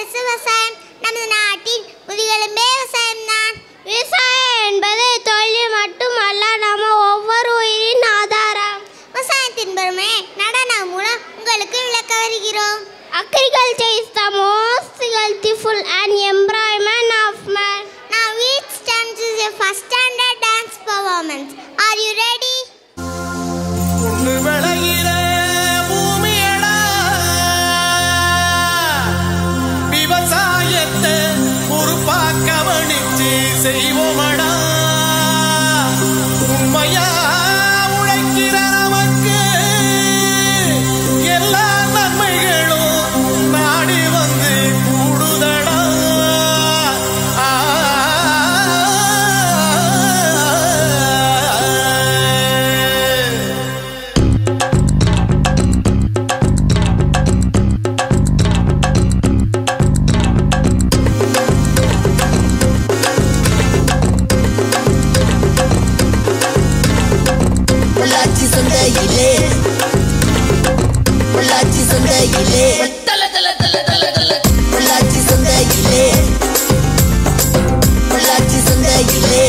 அரசு விவசாயம் நமது நாட்டின் முதுகெலும்பே விவசாயம்தான். விவசாயம் என்பது தொழில் மட்டுமல்ல, நம்ம ஒவ்வொரு உயிரின் ஆதாரம். விவசாயத்தின் பெருமை நடனம் மூலம் உங்களுக்கு விளக்க வருகிறோம். Agriculture is the most healthful and employment of man. Now each dance is a first standard dance performance. Are you ready? விவசாயத்தை பொறுப்பாக்க கவனிச்சு செய்வோமடா. உண்மையா உழைக்கிற நமக்கு எல்லா நன்மைகளும் நாடி வந்து கூடுதடா. பொள்ளாச்சி சந்தையிலே பொள்ளாச்சி சந்தையிலே